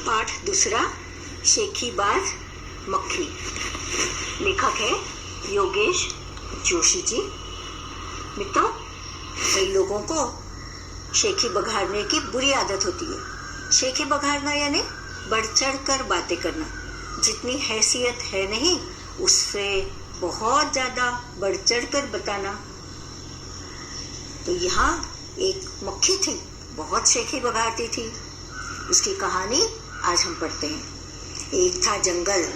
पाठ दूसरा, शेखीबाज मक्खी। लेखक है योगेश जोशी जी। मित्रों, कई लोगों को शेखी बघाड़ने की बुरी आदत होती है। शेखी बघाड़ना यानी बढ़ चढ़ कर बातें करना, जितनी हैसियत है नहीं उससे बहुत ज्यादा बढ़ चढ़ कर बताना। तो यहाँ एक मक्खी थी, बहुत शेखी बघाड़ती थी। उसकी कहानी आज हम पढ़ते हैं। एक था जंगल।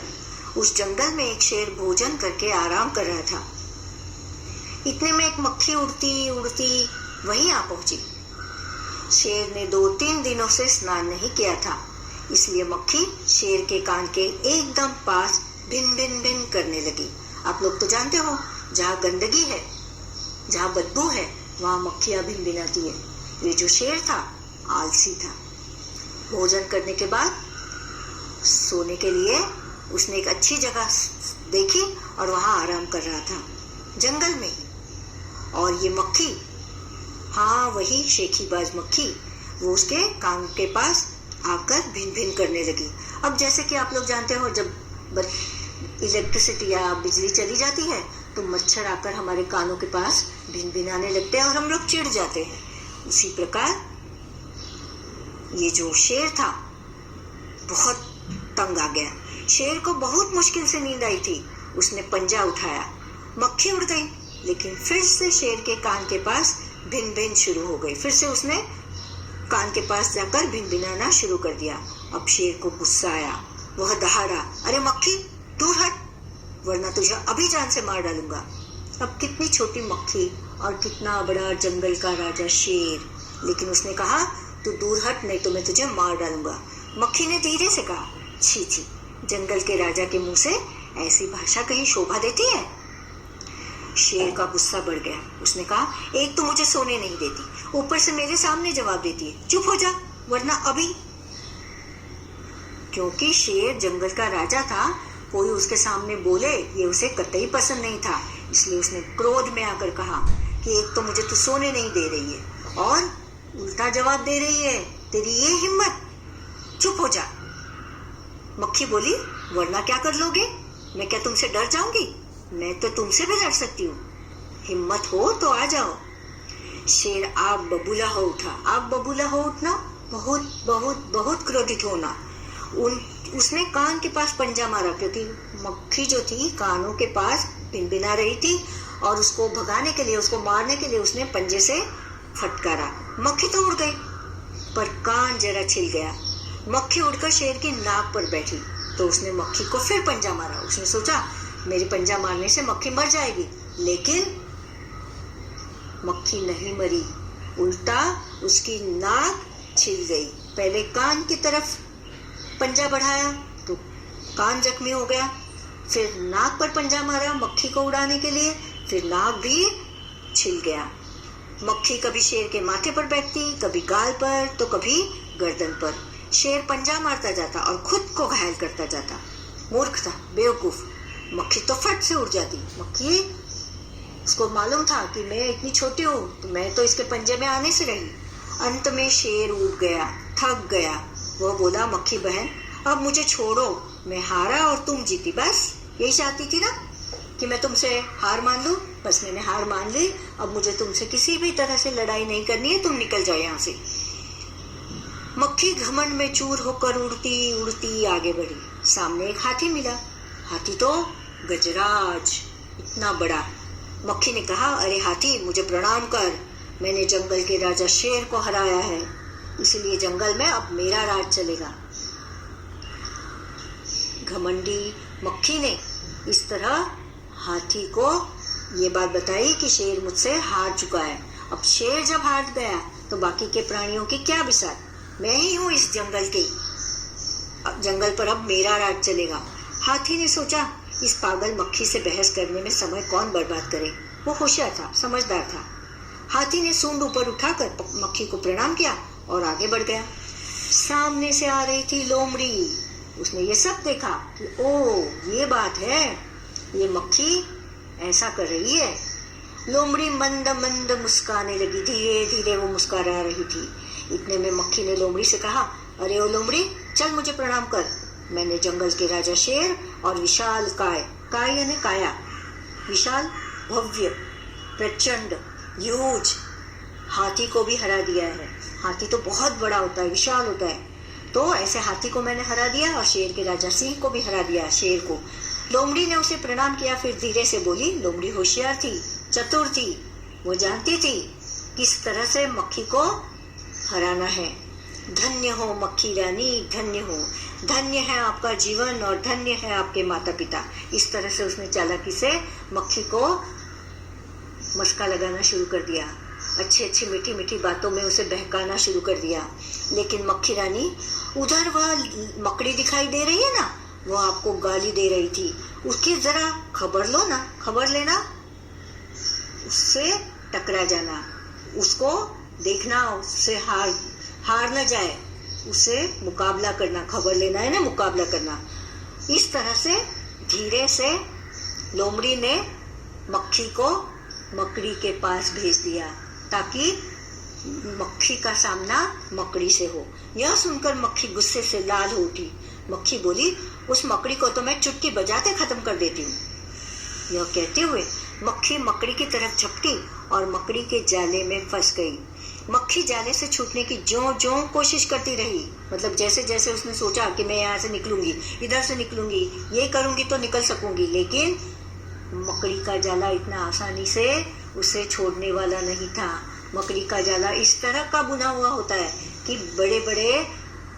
उस जंगल में एक शेर भोजन करके आराम कर रहा था। इतने में एक मक्खी उड़ती उड़ती वहीं आ पहुंची। शेर ने 2-3 दिनों से स्नान नहीं किया था, इसलिए मक्खी शेर के कान के एकदम पास भिन भिन भिन करने लगी। आप लोग तो जानते हो, जहाँ गंदगी है, जहाँ बदबू है, वहाँ मक्खियाँ भिन भिनाती है। ये जो शेर था आलसी था। भोजन करने के बाद सोने के लिए उसने एक अच्छी जगह देखी और वहाँ आराम कर रहा था, जंगल में ही। और ये मक्खी, हाँ वही शेखीबाज मक्खी, वो उसके कान के पास आकर भिन भिन करने लगी। अब जैसे कि आप लोग जानते हो, जब इलेक्ट्रिसिटी या बिजली चली जाती है तो मच्छर आकर हमारे कानों के पास भिन भिनाने लगते हैं और हम लोग चिढ़ जाते हैं। उसी प्रकार ये जो शेर था बहुत तंग आ गया। शेर को बहुत मुश्किल से नींद आई थी। उसने पंजा उठाया, मक्खी उड़ गई, लेकिन फिर से शेर के कान के पास भिन भिन शुरू हो गई। फिर से उसने कान के पास जाकर भिन भिनाना शुरू कर दिया। अब शेर को गुस्सा आया, वह दहाड़ा, अरे मक्खी दूर हट, वरना तुझे अभी जान से मार डालूंगा। अब कितनी छोटी मक्खी और कितना बड़ा जंगल का राजा शेर, लेकिन उसने कहा तू दूर हट, नहीं तो मैं तुझे मार डालूंगा। मक्खी ने धीरे से कहा, छी छी, जंगल के राजा के मुंह से ऐसी भाषा कहीं शोभा देती है। शेर का गुस्सा बढ़ गया। उसने कहा, एक तो मुझे सोने नहीं देती, ऊपर से मेरे सामने जवाब देती है, चुप हो जा वरना अभी। क्योंकि शेर जंगल का राजा था, कोई उसके सामने बोले ये उसे कतई पसंद नहीं था, इसलिए उसने क्रोध में आकर कहा कि एक तो मुझे तू सोने नहीं दे रही है और उल्टा जवाब दे रही है, तेरी ये हिम्मत, चुप हो जा। मक्खी बोली, वरना क्या कर लोगे? मैं क्या तुमसे डर जाऊंगी? मैं तो तुमसे भी डर सकती हूँ। हिम्मत हो तो आ जाओ। शेर आप बबूला हो उठा। आप बबूला हो उठना, बहुत बहुत बहुत क्रोधित होना। उसने कान के पास पंजा मारा, क्योंकि मक्खी जो थी कानों के पास भिनभिना रही थी और उसको भगाने के लिए, उसको मारने के लिए उसने पंजे से फटकारा। मक्खी तो उड़ गई, पर कान जरा छिल गया। मक्खी उड़कर शेर की नाक पर बैठी, तो उसने मक्खी को फिर पंजा मारा। उसने सोचा मेरे पंजा मारने से मक्खी मर जाएगी, लेकिन मक्खी नहीं मरी, उल्टा उसकी नाक छिल गई। पहले कान की तरफ पंजा बढ़ाया तो कान जख्मी हो गया, फिर नाक पर पंजा मारा मक्खी को उड़ाने के लिए, फिर नाक भी छिल गया। मक्खी कभी शेर के माथे पर बैठती, कभी गाल पर, तो कभी गर्दन पर। शेर पंजा मारता जाता और खुद को घायल करता जाता। मूर्ख था, बेवकूफ। मक्खी तो फट से उड़ जाती। मक्खी, उसको मालूम था कि मैं इतनी छोटी हूँ, तो मैं तो इसके पंजे में आने से रही। अंत में शेर उड़ गया, थक गया। वो बोला, मक्खी बहन अब मुझे छोड़ो, मैं हारा और तुम जीती, बस यही चाहती थी ना कि मैं तुमसे हार मान लूं। बस मैंने हार मान ली, अब मुझे तुमसे किसी भी तरह से लड़ाई नहीं करनी है, तुम निकल जाओ यहाँ से। मक्खी घमंड में चूर होकर उड़ती उड़ती आगे बढ़ी। सामने एक हाथी मिला। हाथी तो गजराज, इतना बड़ा। मक्खी ने कहा, अरे हाथी मुझे प्रणाम कर, मैंने जंगल के राजा शेर को हराया है, इसलिए जंगल में अब मेरा राज चलेगा। घमंडी मक्खी ने इस तरह हाथी को ये बात बताई कि शेर मुझसे हार चुका है। अब शेर जब हार गया तो बाकी के प्राणियों की क्या बिसात, मैं ही हूँ इस जंगल की, जंगल पर अब मेरा राज चलेगा। हाथी ने सोचा, इस पागल मक्खी से बहस करने में समय कौन बर्बाद करे। वो होशियार था, समझदार था। हाथी ने सूंड ऊपर उठाकर मक्खी को प्रणाम किया और आगे बढ़ गया। सामने से आ रही थी लोमड़ी। उसने ये सब देखा कि ओ ये बात है, ये मक्खी ऐसा कर रही है। लोमड़ी मंद मंद मुस्काने लगी, धीरे धीरे वो मुस्कुरा रही थी। इतने में मक्खी ने लोमड़ी से कहा, अरे ओ लोमड़ी, चल मुझे प्रणाम कर। मैंने जंगल के राजा शेर और विशाल काय, काय यानी काया, विशाल भव्य प्रचंड ह्यूज हाथी को भी हरा दिया है। हाथी तो बहुत बड़ा होता है, विशाल होता है। तो ऐसे हाथी को मैंने हरा दिया और शेर के राजा सिंह को भी हरा दिया, शेर को। लोमड़ी ने उसे प्रणाम किया, फिर धीरे से बोली। लोमड़ी होशियार थी, चतुर थी, वो जानती थी किस तरह से मक्खी को हराना है। धन्य हो मक्खी रानी, धन्य हो, धन्य है आपका जीवन और धन्य है आपके माता पिता। इस तरह से उसने चालाकी से मक्खी को मस्का लगाना शुरू कर दिया, अच्छी अच्छी मीठी मीठी बातों में उसे बहकाना शुरू कर दिया। लेकिन मक्खी रानी, उधर वह मकड़ी दिखाई दे रही है ना, वो आपको गाली दे रही थी, उसकी जरा खबर लो ना, खबर लेना, उससे टकरा जाना, उसको देखना, उससे हार न जाए, उसे मुकाबला करना, खबर लेना है ना, मुकाबला करना। इस तरह से धीरे से लोमड़ी ने मक्खी को मकड़ी के पास भेज दिया ताकि मक्खी का सामना मकड़ी से हो। यह सुनकर मक्खी गुस्से से लाल हो उठी। मक्खी बोली, उस मकड़ी को तो मैं चुटकी बजाते खत्म कर देती हूँ। यह कहते हुए मक्खी मकड़ी की तरफ झपटी और मकड़ी के जाले में फंस गई। मक्खी जाले से छूटने की ज्यों कोशिश करती रही, मतलब जैसे जैसे उसने सोचा कि मैं यहाँ से निकलूंगी, इधर से निकलूंगी, ये करूंगी तो निकल सकूंगी, लेकिन मकड़ी का जाला इतना आसानी से उसे छोड़ने वाला नहीं था। मकड़ी का जाला इस तरह का बुना हुआ होता है कि बड़े बड़े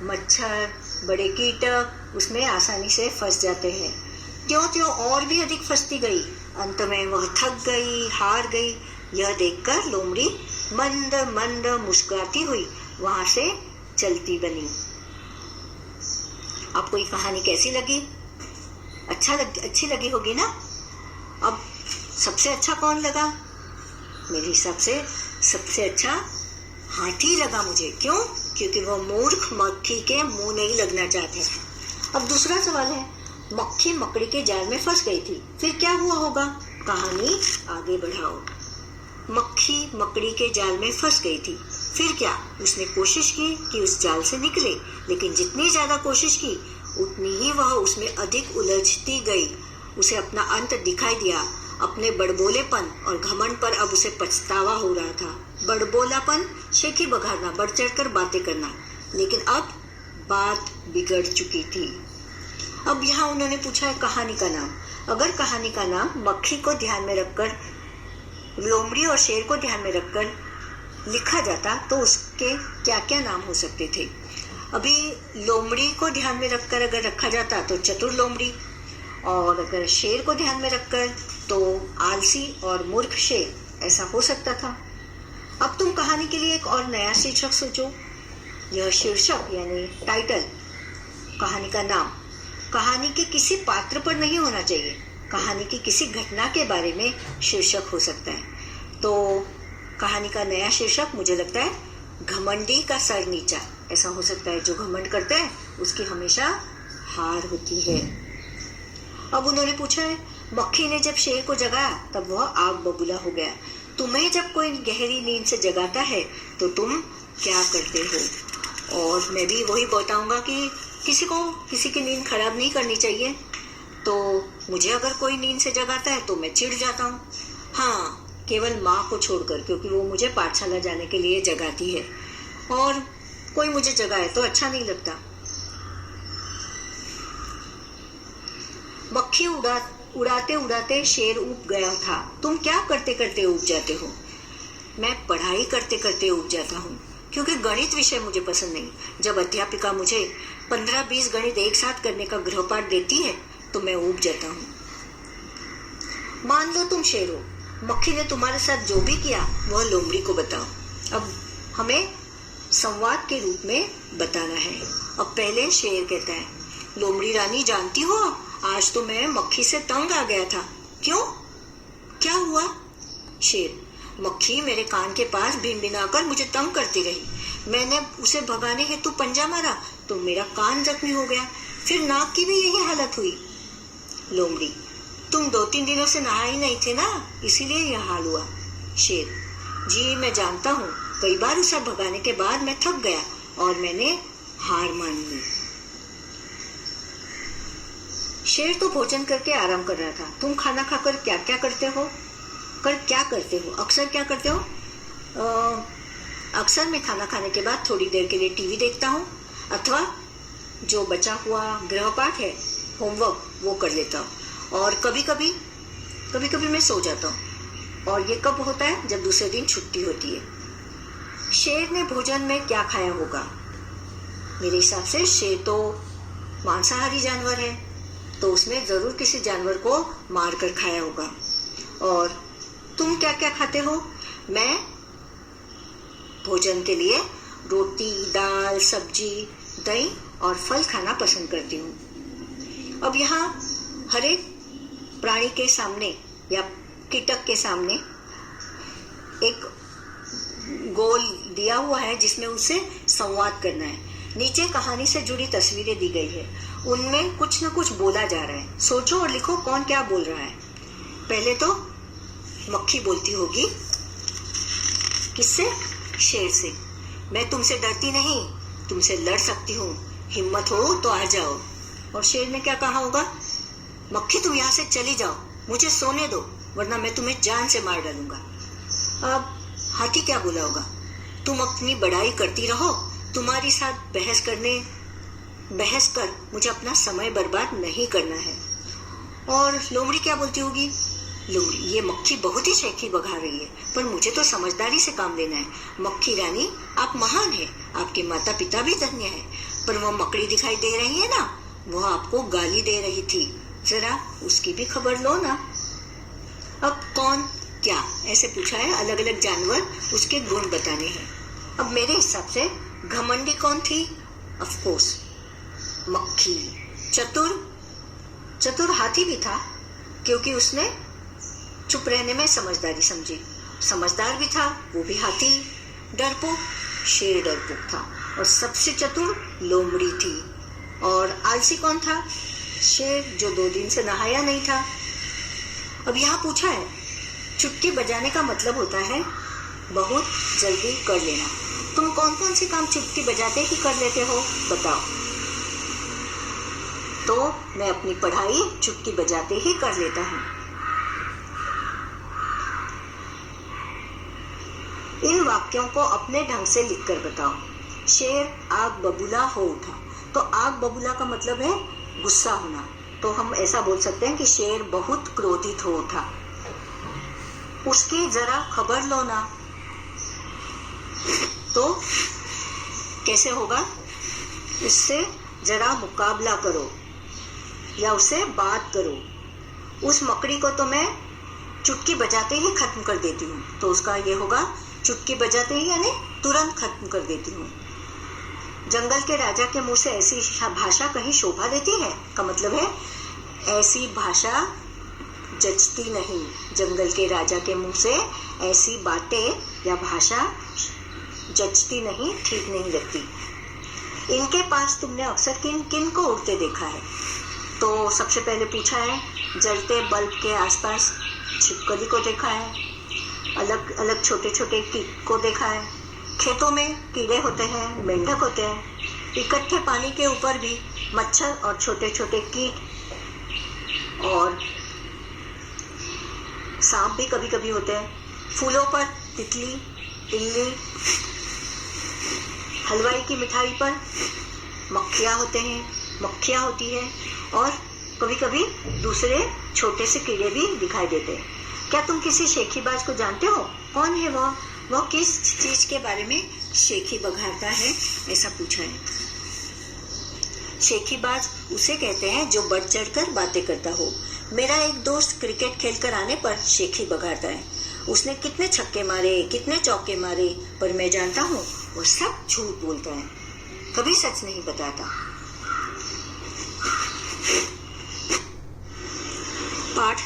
मच्छर, बड़े कीटक उसमें आसानी से फंस जाते हैं। त्यों त्यों और भी अधिक फंसती गई। अंत में वह थक गई, हार गई। यह देखकर लोमड़ी मंद मंद मुस्कुराती हुई वहां से चलती बनी। आपको ये कहानी कैसी लगी? अच्छी लगी होगी ना? अब सबसे अच्छा कौन लगा? मेरे हिसाब से सबसे अच्छा हाथी लगा मुझे। क्यों? क्योंकि वह मूर्ख मक्खी के मुंह नहीं लगना चाहते। अब दूसरा सवाल है, मक्खी मकड़ी के जाल में फंस गई थी, फिर क्या हुआ होगा? कहानी आगे बढ़ाओ। मक्खी मकड़ी के जाल में फंस गई थी, फिर क्या? उसने कोशिश की कि उस जाल से निकले, लेकिन जितनी ज्यादा कोशिश की उतनी ही वह उसमें अधिक उलझती गई। उसे अपना अंत दिखाई दिया। अपने बड़बोलेपन और घमंड पर अब उसे पछतावा हो रहा था। बड़बोलापन, शेखी बघारना, बढ़ चढ़कर बातें करना, लेकिन अब बात बिगड़ चुकी थी। अब यहाँ उन्होंने पूछा है कहानी का नाम। अगर कहानी का नाम मक्खी को ध्यान में रखकर, लोमड़ी और शेर को ध्यान में रखकर लिखा जाता तो उसके क्या क्या नाम हो सकते थे? अभी लोमड़ी को ध्यान में रखकर अगर रखा जाता तो चतुर लोमड़ी, और अगर शेर को ध्यान में रखकर तो आलसी और मूर्ख शेर, ऐसा हो सकता था। अब तुम कहानी के लिए एक और नया शीर्षक सोचो। यह शीर्षक यानी टाइटल, कहानी का नाम, कहानी के किसी पात्र पर नहीं होना चाहिए, कहानी की किसी घटना के बारे में शीर्षक हो सकता है। तो कहानी का नया शीर्षक मुझे लगता है घमंडी का सर नीचा, ऐसा हो सकता है। जो घमंड करते हैं उसकी हमेशा हार होती है। अब उन्होंने पूछा है, मक्खी ने जब शेर को जगाया तब वह आग बबूला हो गया। तुम्हें जब कोई गहरी नींद से जगाता है तो तुम क्या करते हो? और मैं भी वही बताऊंगा कि किसी की नींद खराब नहीं करनी चाहिए। तो मुझे अगर कोई नींद से जगाता है तो मैं चिढ़ जाता हूँ। हाँ, केवल माँ को छोड़कर, क्योंकि वो मुझे पाठशाला जाने के लिए जगाती है, और कोई मुझे जगाए तो अच्छा नहीं लगता। मक्खी उड़ाते उड़ाते शेर उब गया था। तुम क्या करते करते उब जाते हो? मैं पढ़ाई करते करते उब जाता हूँ, क्योंकि गणित विषय मुझे पसंद नहीं। जब अध्यापिका मुझे 15-20 गणित एक साथ करने का गृहपाठ देती है तो मैं उब जाता हूँ। मान लो तुम शेर हो, मक्खी ने तुम्हारे साथ जो भी किया वह लोमड़ी को बताओ। अब हमें संवाद के रूप में बताना है। अब पहले शेर कहता है, लोमड़ी रानी जानती हो, आज तो मैं मक्खी से तंग आ गया था। क्यों? क्या हुआ? शेर, मक्खी मेरे कान के पास भिनभिनाकर मुझे तंग करती रही। मैंने उसे भगाने हेतु पंजा मारा तो मेरा कान जख्मी हो गया, फिर नाक की भी यही हालत हुई। लोमड़ी, तुम 2-3 दिनों से नहाए नहीं थे ना, इसीलिए यह हाल हुआ। शेर, जी मैं जानता हूँ, कई बार उसे भगाने के बाद मैं थक गया और मैंने हार मान ली। शेर तो भोजन करके आराम कर रहा था। तुम खाना खाकर क्या क्या करते हो? अक्सर क्या करते हो? अक्सर मैं खाना खाने के बाद थोड़ी देर के लिए टीवी देखता हूँ, अथवा जो बचा हुआ गृहपाठ है, होमवर्क, वो कर लेता हूँ। और कभी कभी मैं सो जाता हूँ। और ये कब होता है? जब दूसरे दिन छुट्टी होती है। शेर ने भोजन में क्या खाया होगा? मेरे हिसाब से शेर तो मांसाहारी जानवर है, तो उसने जरूर किसी जानवर को मार कर खाया होगा। और तुम क्या क्या खाते हो? मैं भोजन के लिए रोटी, दाल, सब्जी, दही और फल खाना पसंद करती हूँ। अब यहाँ हर एक प्राणी के सामने या कीटक के सामने एक गोल दिया हुआ है जिसमें उसे संवाद करना है। नीचे कहानी से जुड़ी तस्वीरें दी गई है, उनमें कुछ न कुछ बोला जा रहा है। सोचो और लिखो कौन क्या बोल रहा है। पहले तो मक्खी बोलती होगी। किससे? शेर से। मैं तुमसे डरती नहीं, तुमसे लड़ सकती हूँ, हिम्मत हो तो आ जाओ। और शेर ने क्या कहा होगा? मक्खी तुम यहाँ से चली जाओ, मुझे सोने दो, वरना मैं तुम्हें जान से मार डालूंगा। अब हाथी क्या बोला होगा? तुम अपनी बड़ाई करती रहो, तुम्हारी साथ बहस कर मुझे अपना समय बर्बाद नहीं करना है। और लोमड़ी क्या बोलती होगी? लोमड़ी, ये मक्खी बहुत ही शैखी बघा रही है, पर मुझे तो समझदारी से काम लेना है। मक्खी रानी, आप महान है, आपके माता पिता भी धन्य है, पर वो मकड़ी दिखाई दे रही है ना, वो आपको गाली दे रही थी, जरा उसकी भी खबर लो ना। अब कौन क्या ऐसे पूछा है, अलग अलग जानवर, उसके गुण बताने हैं। अब मेरे हिसाब से घमंडी कौन थी? ऑफ कोर्स मक्खी। चतुर हाथी भी था, क्योंकि उसने चुप रहने में समझदारी समझी। समझदार भी था, वो भी हाथी। डरपोक, शेर डरपोक था। और सबसे चतुर लोमड़ी थी। और आलसी कौन था? शेर, जो 2 दिन से नहाया नहीं था। अब यहाँ पूछा है, चुटकी बजाने का मतलब होता है बहुत जल्दी कर लेना। तुम कौन कौन से काम चुटकी बजाते ही कर लेते हो, बताओ। तो मैं अपनी पढ़ाई चुटकी बजाते ही कर लेता हूँ। इन वाक्यों को अपने ढंग से लिखकर बताओ। शेर आग बबूला हो उठा। तो आग बबूला का मतलब है गुस्सा होना। तो हम ऐसा बोल सकते हैं कि शेर बहुत क्रोधित हो उठा। उसकी जरा खबर लो ना। तो कैसे होगा? उससे जरा मुकाबला करो या उससे बात करो। उस मकड़ी को तो मैं चुटकी बजाते ही खत्म कर देती हूँ। तो उसका ये होगा, चुटकी बजाते ही यानी तुरंत खत्म कर देती हूँ। जंगल के राजा के मुंह से ऐसी भाषा कहीं शोभा देती है, का मतलब है ऐसी भाषा जचती नहीं। जंगल के राजा के मुंह से ऐसी बातें या भाषा जचती नहीं, ठीक नहीं लगती। इनके पास तुमने अक्सर किन किन को उड़ते देखा है? तो सबसे पहले पूछा है, जलते बल्ब के आसपास छिपकली को देखा है, अलग अलग छोटे छोटे कीट को देखा है, खेतों में कीड़े होते हैं, मेंढक होते हैं, इकट्ठे पानी के ऊपर भी मच्छर और छोटे छोटे कीट और सांप भी कभी कभी होते हैं, फूलों पर तितली, इल्ली, हलवाई की मिठाई पर मक्खियाँ होती है और कभी कभी दूसरे छोटे से कीड़े भी दिखाई देते हैं। क्या तुम किसी शेखीबाज को जानते हो? कौन है वह किस चीज के बारे में शेखी बघारता है, ऐसा पूछा है। शेखीबाज उसे कहते हैं जो बढ़ चढ़कर बातें करता हो। मेरा एक दोस्त क्रिकेट खेलकर आने पर शेखी बघारता है। उसने कितने छक्के मारे, कितने चौके मारे, पर मैं जानता हूँ वो सब झूठ बोलता है, कभी सच नहीं बताता। पाठ